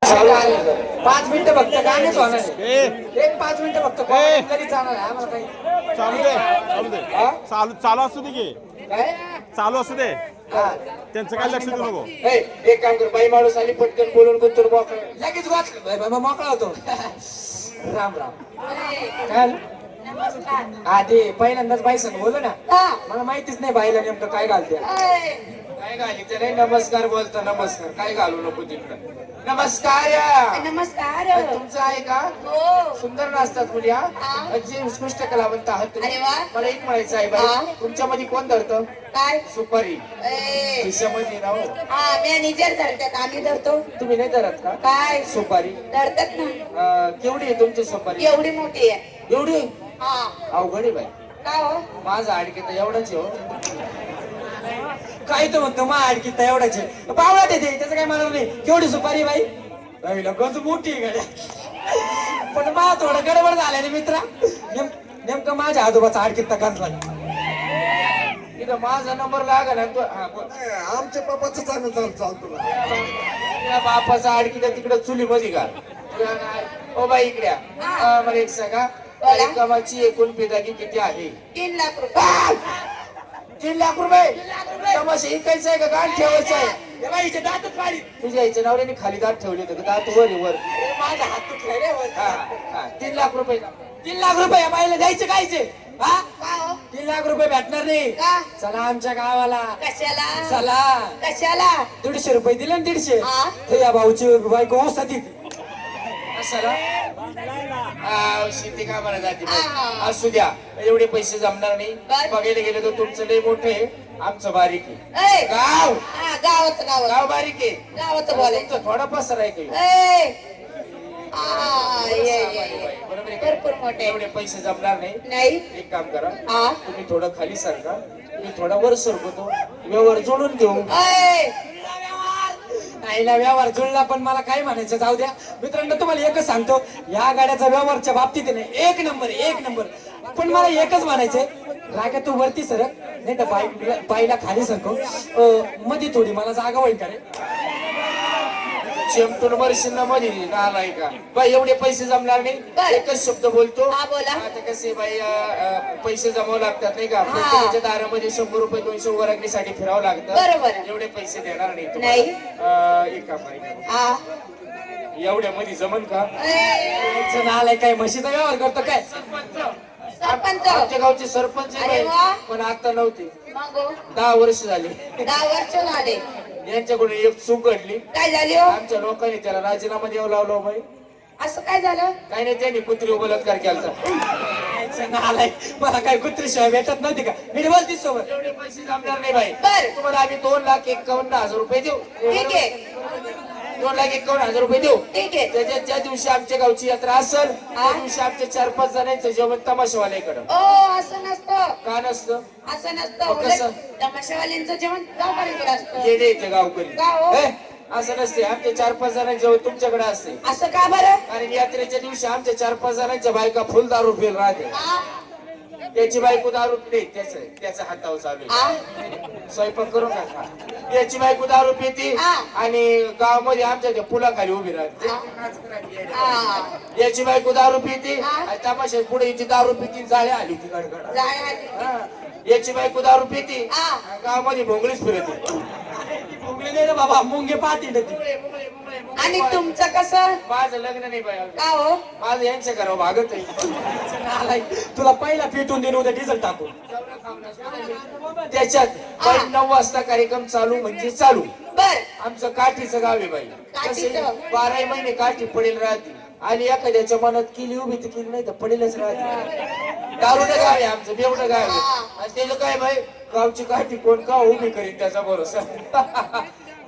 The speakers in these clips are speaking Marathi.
5 मिनिटं फक्त गाणेच होणार आहे. एक 5 मिनिटं फक्त लगेच जाणार आहे आम्हाला काही. चालू दे चालू दे चालू चालू असू दे की काय चालू असू दे त्यांचं काय लक्ष देऊ नको. एक काम कर, बाई माणूस आली पटकन बोलून गुंतून मोकळा लगेच मोकळा होतो. राम राम. काय हा ते पहिल्यांदाच बाई सांग बोलू ना. मला माहितीच नाही बाईला नेमकं काय घालते. काय घालीचं नाही. नमस्कार बोलतो नमस्कार. काय घालू नको तिकडं. नमस्कार. नमस्कार. तुमचं आहे का? हो. सुंदर नाचतात मुली. जी उत्कृष्ट कलावंत आहात तुम्ही. अरे वा. मला एक म्हणायचं आहे बाई, तुमच्यामध्ये कोण धरतं? काय सुपारी खिशामध्ये ना हो. मॅनेजर धरतात, आम्ही धरतो. तुम्ही नाही धरत का काय सुपारी? धरतात ना. केवढी आहे तुमची सुपारी? एवढी मोठी आहे. एवढी हा. अवघड आहे बाई. का हो? माझा आडकी तर एवढाच आहे हो. काय तो म्हणतो मा आडकी तर एवढाच आहे. पावळात येते त्याचं काय मला नाही. केवढी सुपारी बाई? गंज मोठी आहे गाड्या. पण मा थोडं गडबड झालं रे मित्रा. नेमकं माझ्या आजोबाचा आडकीत तर गंजला. इथं माझा नंबर लागा ना तो. आमच्या बापाचं चांगलं चालतो. बापाचा आडकी तर तिकडे चुलीमध्ये घाल. ओ बाई इकडे मला एक सांगा, कार्यक्रमाची एकूण पेदागी किती आहे? 3 लाख रुपये. 3 लाख रुपये? तमाशा इकायचं आहे का गाठ ठेवायचं आहे? दातच पाडी. तुझ्या आईच्या नवऱ्याने खाली दात ठेवले होते दात वर वर. माझा हात तुटला रे वर. 3 लाख रुपये. 3 लाख रुपये या बाईला द्यायचे कायचे? हा? 3 लाख रुपये भेटणार नाही. चला आमच्या गावाला. कशाला? चला. कशाला? 150 रुपये दिले ना 150. हा? ते या भाऊची बायको होती. शेती का मला जाते असू द्या. एवढे पैसे जमणार नाही. बघायला गेले तर तुमचं लय मोठं आहे, आमचं बारीक आहे. गाव गावाचं गाव गाव बारीक आहे. गावाचं बोलायचं. थोडा पसर आहे काही. बरोबर आहे. भरपूर मोठे. एवढे पैसे जमणार नाही. नाही. एक काम करा, हा. तुम्ही थोडं खाली सरका, मी थोडा वर सरकतो, व्यवहार जोडून देऊ. आईला व्यवहार जुळला. पण मला काय म्हणायचं जाऊ द्या मित्रांनो. तुम्हाला एकच सांगतो, या गाड्याचा व्यवहारच्या बाबतीत नाही एक नंबर एक नंबर. पण मला एकच म्हणायचंय, रागा तू वरती सरक, नाही तर बाईला खाली सरकव. मध्ये थोडी मला जागा होईल का रे? शेमटून मरशील ना मध्ये नालाय का बाई. एवढे पैसे जमणार नाही. एकच शब्द बोलतो. आता कसे बाई पैसे जमावं लागतात नाही का? प्रत्येकाच्या दारामध्ये 100 रुपये 200 वर्गणीसाठी फिरावं लागतं. बरोबर. एवढे पैसे देणार नाही. एक काम एवढ्या मध्ये जमन का? नालाय काय म्हशीचा व्यवहार करतो काय? सरपंच. आमच्या गावचे सरपंच आहे पण आता नव्हते. 10 वर्ष झाले. 10 वर्ष झाले. यांच्याकडून एक चूक घडली. काय झाली? आमच्या लोकांनी त्याला राजीनामा द्यावं लावलं बाई. असं काय झालं? काही नाही, त्यांनी कुत्री बलात्कार केला. मला काय कुत्री शिवाय भेटत नव्हती का? मी बोलतीच सोबत. एवढे पैसे जमणार नाही बाई. तुम्हाला आम्ही 2,51,000 रुपये देऊ. ठीक आहे. 2,51,000 रुपये देऊ. ठीक आहे. त्याच्यात ज्या दिवशी आमच्या गावची यात्रा असेल त्या दिवशी आमच्या 4-5 जणांचं जेवण तमाशावाल्याकडं. असं नसतं. का नसतं? असं नसतं. तमाशावाल्यांचं जेवण गावकऱ्यांकडे असतं. ये द्यायचे गावकरी. का हो? असं नसते. आमच्या 4-5 जणांचं जेवण तुमच्याकडे असते. असं का बरं? कारण यात्रेच्या दिवशी आमच्या 4-5 जणांच्या बायका फुल दारू पिल राहते. त्याची बायको दारू पिते. त्याचा हातावर चालू आहे. स्वयंपाक करू नका. त्याची बायको दारू पिते आणि गावामध्ये आमच्या त्या पुलाखाली उभी राहते. याची बायको दारू पिते आणि तमाशा पुढे याची दारू पिती जाळ्या आली ती गडगड. याची बायको दारू पिते गावामध्ये भोंगळीच फिरते. भोंगळी नाही रे बाबा, मुंगे पाहते. आणि तुमचं कसं? माझं लग्न नाही बाई. का हो? माझं यांच्या घरावर भागत आहे. तुला पहिला पेटून देणं उद्या डिझेल टाकू. त्याच्यात 9 वाजता कार्यक्रम चालू म्हणजे चालू. आमचं काठीचं गाव आहे बाई. कसे 12 महिने काठी पडेल राहते आणि एखाद्याच्या मनात केली उभी तर केली नाही तर पडेलच राहते. दारुडं गाव आहे आमचं, बेवडं गाव आहे. आणि त्याचं काय बाई, गावची काठी कोण का उभी करीन त्याचा भरोसा.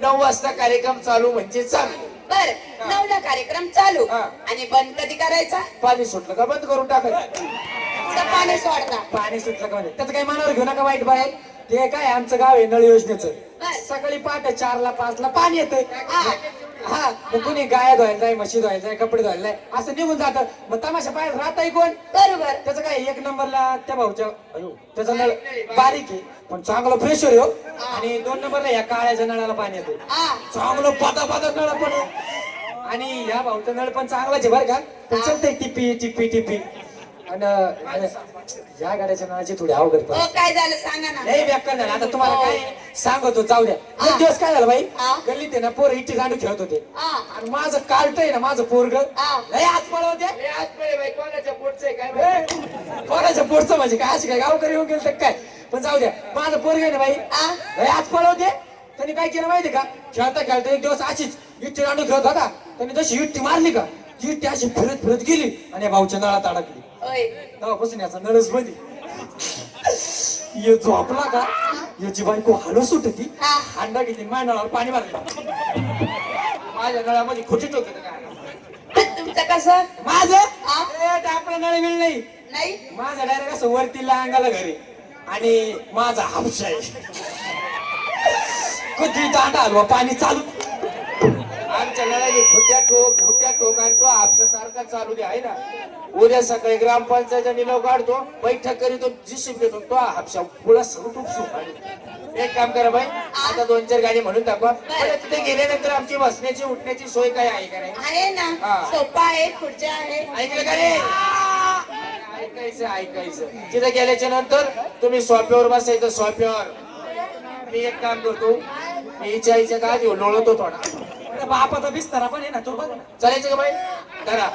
9 वाजता कार्यक्रम चालू म्हणजे चालू. 9ला कार्यक्रम चालू आणि बंद कधी करायचा? पाणी सुटलं का बंद करून टाकायचं. पाणी सोडता. पाणी सुटलं का म्हणजे त्याचं काही मनावर घेऊ नका वाईट बाहेर. ते काय आमचं गाव आहे नळ योजनेचं. सकाळी पहाटे 4ला 5ला पाणी येतंय. हा मग कुणी गाय धुवायला जाय, म्हशी धुवायला जाय, कपडे धुवायला जाय असं निघून जातात. मग तमाशा पाहिजे राहताय कोण? बरोबर. त्याचं काय 1 नंबरला त्या भाऊच्या त्याचा नळ बारीक आहे पण चांगलं फ्रेश आहे हो. आणि 2 नंबरला या काळ्याच्या नळाला पाणी येतं चांगलं पाता नळ पण. आणि या भाऊचा नळ पण चांगलाच आहे बरं का पण चालतंय टिपी टिपी टिपी आणि या गाड्याच्या नळाची थोडी अवघड पण काय झालं सांगा ना. नाही व्याख्या झालं आता तुम्हाला काय सांगतो जाऊ द्या एक दिवस काय झालं बाई हा. गल्लीत आहे ना पोरं इटी गांडू खेळत होते हा. आणि माझं कार्ट आहे ना माझं पोरग हा. लय आज पळवते कोणाच्या पोटचं आहे काय कोणाच्या पोटचं म्हणजे काय अशी काय गावकरी येऊन गेलं तर काय पण जाऊ द्या माझं पोरग आहे ना बाई हा. लय आज पळवते त्यांनी काय केलं माहिती का खेळता खेळता एक दिवस अशीच इट्टी गांडू खेळत होता त्यांनी जशी इट्टी मारली का ती इट्टी अशी फिरत फिरत गेली आणि या भाऊच्या नळात अडकली होय. तेव्हापासून याचा नळच बंदी ये झोपला का याची बायको हलू सुटती हा. अंडा घेते माझ्या नळावर पाणी मारते माझ्या नळामध्ये खोटी टोकत काय आणि तुमचं कसं माझं हा. आपलं नळ मिळ नाही नाही. माझा डायरेक्ट असं वरतीला अंगाला घरी आणि माझा हापशा आहे कधी दांडा हलवा पाणी चालू आमच्या नळाने खोट्या टोक आणि तो हापशा सारखा चालू दे आहे ना उद्या सकाळी ग्रामपंचायतचा निलव काढतो बैठक करीतो जिशीप घेतो तो हापशा पुला सगळं खूप एक काम करा बाई आता 2-4 गाडी म्हणून दाखवा पण तिथे गेल्यानंतर आमची बसण्याची उठण्याची सोय काय आहे का नाही आहे ना. हा. सोफा आहे, खुर्च्या आहे. ऐकलं का रे ऐकायचं तिथे गेल्याच्या नंतर तुम्ही सोफ्यावर बसायचं सोफ्यावर मी एक काम करतो मी आईच्या का देऊ लोळतो थोडा बापाचा बिस्तारा पण आहे ना तो बघ चालायचं का बाई धरा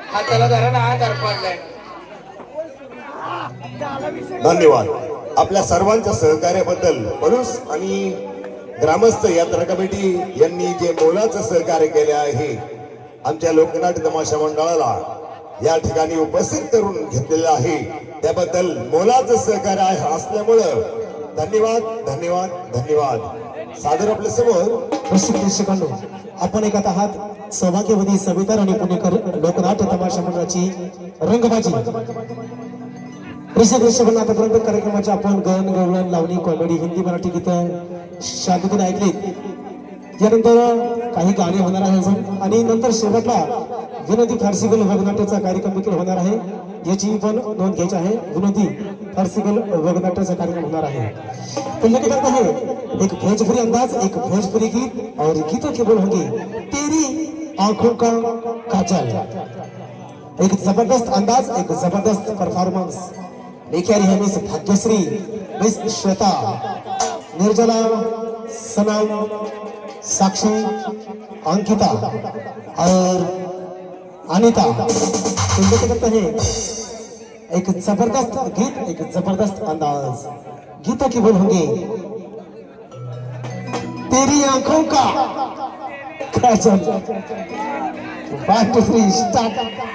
हाताला धरा ना हात पडलाय धन्यवाद आपल्या सर्वांच्या सहकार्याबद्दल परुस आणि ग्रामस्थ यात्रा कमिटी यांनी जे मोलाचं सहकार्य केले आहे आमच्या लोकनाट्य तमाशा मंडळाला या ठिकाणी उपस्थित करून घेतलेलं आहे त्याबद्दल मोलाचं सहकार्य असल्यामुळं धन्यवाद धन्यवाद धन्यवाद सादर आपल्या समोर प्रेक्षकांनो आपण ऐकत आहात सौभाग्यवती सविता आणि पुणेकर लोकनाट्य तमाशा मंडळाची रंगबाजी प्रेक्षकांना आतापर्यंत कार्यक्रमाचे आपण गण गवळण लावणी कॉमेडी हिंदी मराठी गीतं शांततेने ऐकलीत यानंतर काही गाणी होणार आहे अजून आणि नंतर शेवटला विनोदी फारसीगल वगनाट्याचा कार्यक्रम देखील होणार आहे याची पण नोंद घ्यायची आहे विनोदी फारसीगल वगनाट्याचा कार्यक्रम होणार आहे पहले क्या करता है एक भोजपुरी अंदाज एक भोजपुरी गीत और गीतों के बोल होंगे तेरी आंखों का काजल एक जबरदस्त अंदाज एक जबरदस्त परफॉर्मेंस लेके आ रही है मिस भाग्यश्री मिस श्वेता निर्जला सनम साक्षी अंकिता और अनिता तुम करते हैं एक जबरदस्त गीत एक जबरदस्त अंदाज गीता की बोल होंगे तेरी आंखों का काजल 1 2 3 स्टार्ट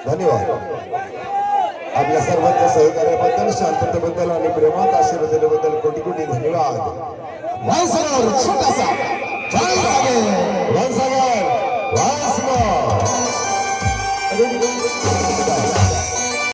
धन्यवाद. आपल्या सर्वांच्या सहकार्याबद्दल, शांततेबद्दल आणि प्रेमात आशीर्वाद दिल्याबद्दल कोटी कोटी धन्यवाद. छोटासा